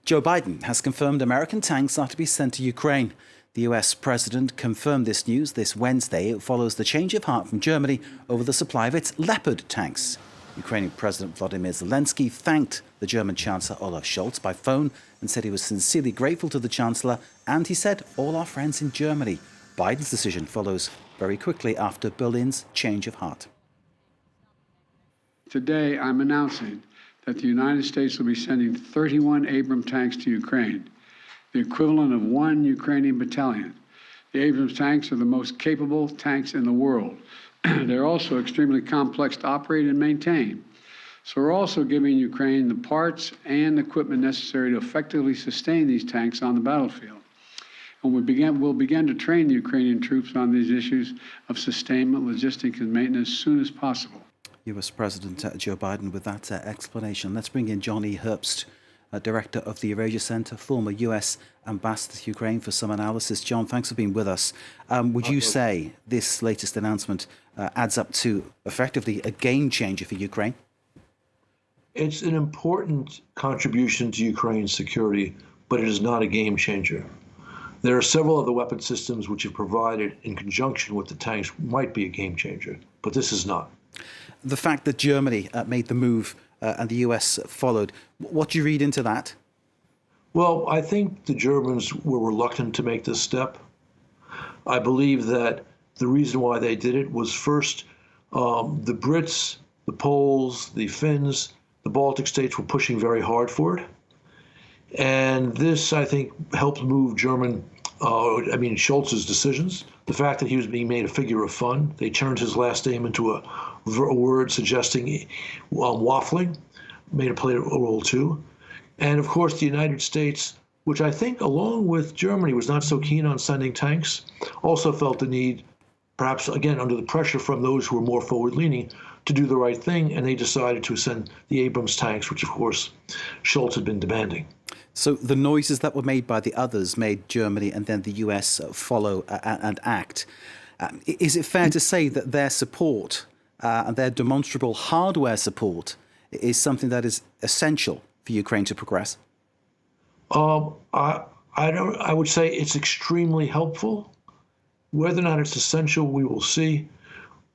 Joe Biden has confirmed American tanks are to be sent to Ukraine. The US president confirmed this news this Wednesday. It follows the change of heart from Germany over the supply of its Leopard tanks. Ukrainian President Volodymyr Zelensky thanked the German Chancellor Olaf Scholz by phone and said he was sincerely grateful to the Chancellor, and he said, all our friends in Germany. Biden's decision follows very quickly after Berlin's change of heart. Today, I'm announcing that the United States will be sending 31 Abrams tanks to Ukraine, the equivalent of one Ukrainian battalion. The Abrams tanks are the most capable tanks in the world. They're also extremely complex to operate and maintain. So we're also giving Ukraine the parts and equipment necessary to effectively sustain these tanks on the battlefield. And we'll begin to train the Ukrainian troops on these issues of sustainment, logistics, and maintenance as soon as possible. US President Joe Biden with that explanation. Let's bring in John E. Herbst, Director of the Eurasia Center, former US Ambassador to Ukraine, for some analysis. John, thanks for being with us. Would you say this latest announcement adds up to effectively a game changer for Ukraine? It's an important contribution to Ukraine's security, but it is not a game changer. There are several other weapon systems which, if provided in conjunction with the tanks, might be a game changer, but this is not. The fact that Germany made the move and the US followed, what do you read into that? Well, I think the Germans were reluctant to make this step. I believe that the reason why they did it was first, the Brits, the Poles, the Finns, the Baltic states were pushing very hard for it. And this, I think, helped move Scholz's decisions. The fact that he was being made a figure of fun, they turned his last name into a word suggesting waffling, play a role too. And of course, the United States, which I think, along with Germany, was not so keen on sending tanks, also felt the need, perhaps again under the pressure from those who were more forward-leaning, to do the right thing, and they decided to send the Abrams tanks, which of course Scholz had been demanding. So the noises that were made by the others made Germany and then the US follow and act. Is it fair to say that their support and their demonstrable hardware support is something that is essential for Ukraine to progress? I would say it's extremely helpful. Whether or not it's essential, we will see.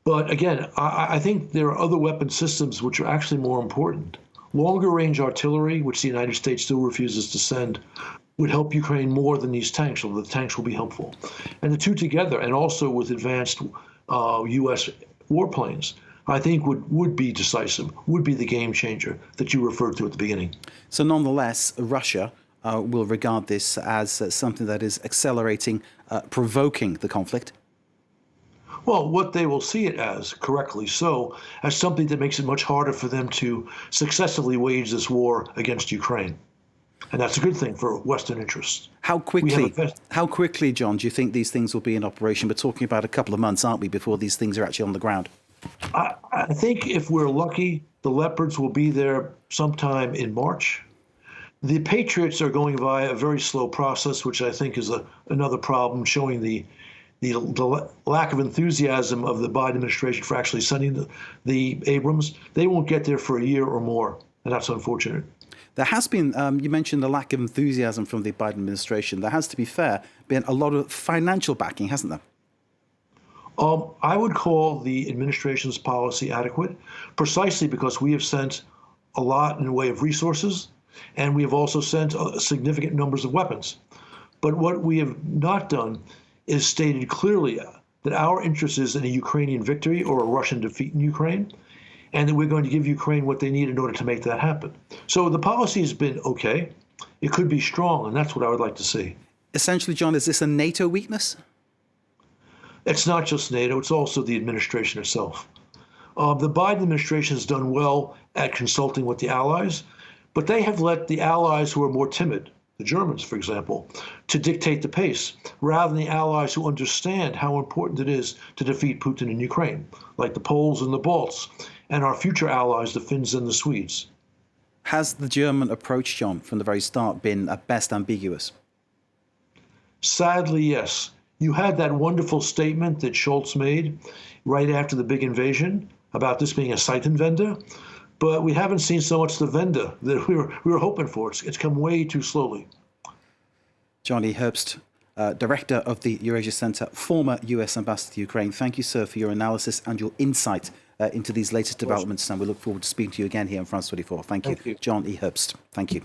But again, I think there are other weapon systems which are actually more important. Longer range artillery, which the United States still refuses to send, would help Ukraine more than these tanks, although the tanks will be helpful. And the two together, and also with advanced U.S. warplanes, I think would be decisive, would be the game changer that you referred to at the beginning. So nonetheless, Russia will regard this as something that is accelerating, provoking the conflict? Well, what they will see it as, correctly so, as something that makes it much harder for them to successfully wage this war against Ukraine. And that's a good thing for Western interests. How quickly, John, do you think these things will be in operation? We're talking about a couple of months, aren't we, before these things are actually on the ground? I think if we're lucky, the Leopards will be there sometime in March. The Patriots are going via a very slow process, which I think is another problem, showing the lack of enthusiasm of the Biden administration for actually sending the Abrams. They won't get there for a year or more, and that's unfortunate. There has been, you mentioned the lack of enthusiasm from the Biden administration. There has, to be fair, been a lot of financial backing, hasn't there? I would call the administration's policy adequate, precisely because we have sent a lot in the way of resources, and we have also sent significant numbers of weapons. But what we have not done is stated clearly that our interest is in a Ukrainian victory or a Russian defeat in Ukraine, and that we're going to give Ukraine what they need in order to make that happen. So the policy has been okay. It could be strong, and that's what I would like to see. Essentially, John, is this a NATO weakness? It's not just NATO, it's also the administration itself. The Biden administration has done well at consulting with the allies, but they have let the allies who are more timid, the Germans, for example, to dictate the pace, rather than the allies who understand how important it is to defeat Putin in Ukraine, like the Poles and the Balts, and our future allies, the Finns and the Swedes. Has the German approach, John, from the very start been at best ambiguous? Sadly, yes. You had that wonderful statement that Scholz made right after the big invasion about this being a Zeitenwende. but we haven't seen so much the vendor that we were hoping for. It's come way too slowly. John E. Herbst, Director of the Eurasia Centre, former US Ambassador to Ukraine. Thank you, sir, for your analysis and your insight into these latest developments, and we look forward to speaking to you again here on France 24. Thank you. John E. Herbst. Thank you.